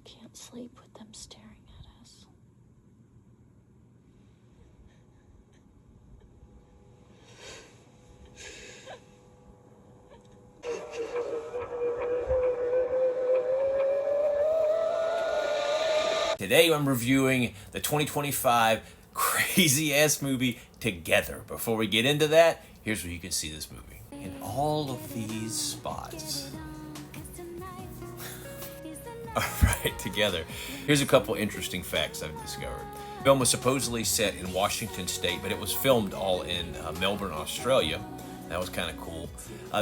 Can't sleep with them staring at us. Today I'm reviewing the 2025 crazy-ass movie Together. Before we get into that, here's where you can see this movie. In all of these spots. Alright, Together. Here's a couple interesting facts I've discovered. The film was supposedly set in Washington State, but it was filmed all in Melbourne, Australia. That was kind of cool.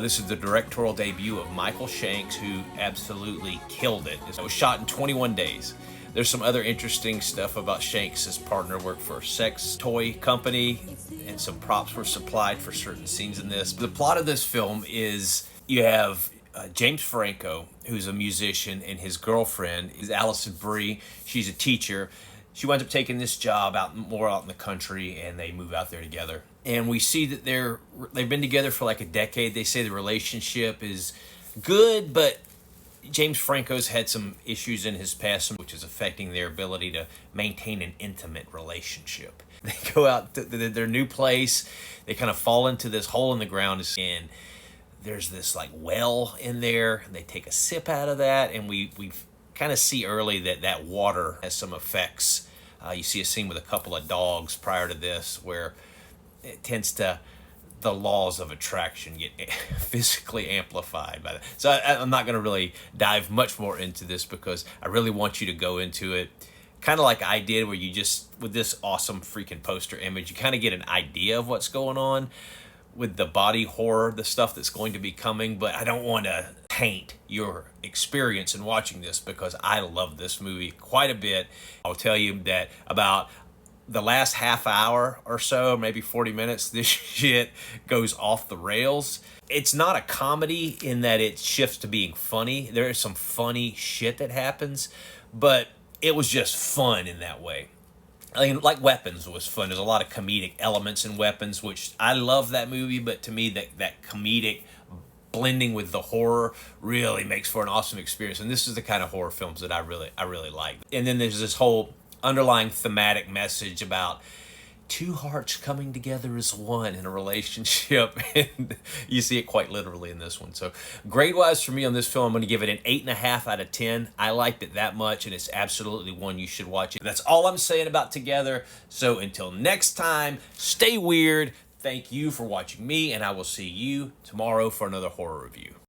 This is the directorial debut of Michael Shanks, who absolutely killed it. It was shot in 21 days. There's some other interesting stuff about Shanks. His partner worked for a sex toy company, and some props were supplied for certain scenes in this. The plot of this film is you have James Franco, who's a musician, and his girlfriend is Alison Brie. She's a teacher. She winds up taking this job out in the country, and they move out there together. And we see that they've been together for like a decade. They say the relationship is good, but James Franco's had some issues in his past, which is affecting their ability to maintain an intimate relationship. They go out to their new place. They kind of fall into this hole in the ground, and there's this like well in there. And they take a sip out of that, and we kind of see early that water has some effects. You see a scene with a couple of dogs prior to this where it tends to, the laws of attraction get physically amplified by that. So I'm not going to really dive much more into this because I really want you to go into it kind of like I did, where you just, with this awesome freaking poster image, you kind of get an idea of what's going on with the body horror, the stuff that's going to be coming. But I don't want to taint your experience in watching this because I love this movie quite a bit. I'll tell you that about the last half hour or so, maybe 40 minutes, this shit goes off the rails. It's not a comedy in that it shifts to being funny. There is some funny shit that happens, but it was just fun in that way. I mean, like Weapons was fun. There's a lot of comedic elements in Weapons, which I love that movie, but to me, that comedic blending with the horror really makes for an awesome experience. And this is the kind of horror films that I really like. And then there's this whole underlying thematic message about two hearts coming together as one in a relationship, and you see it quite literally in this one. So grade-wise for me on this film, I'm going to give it an 8.5 out of 10. I liked it that much, and it's absolutely one you should watch. That's all I'm saying about Together. So until next time, stay weird. Thank you for watching me, and I will see you tomorrow for another horror review.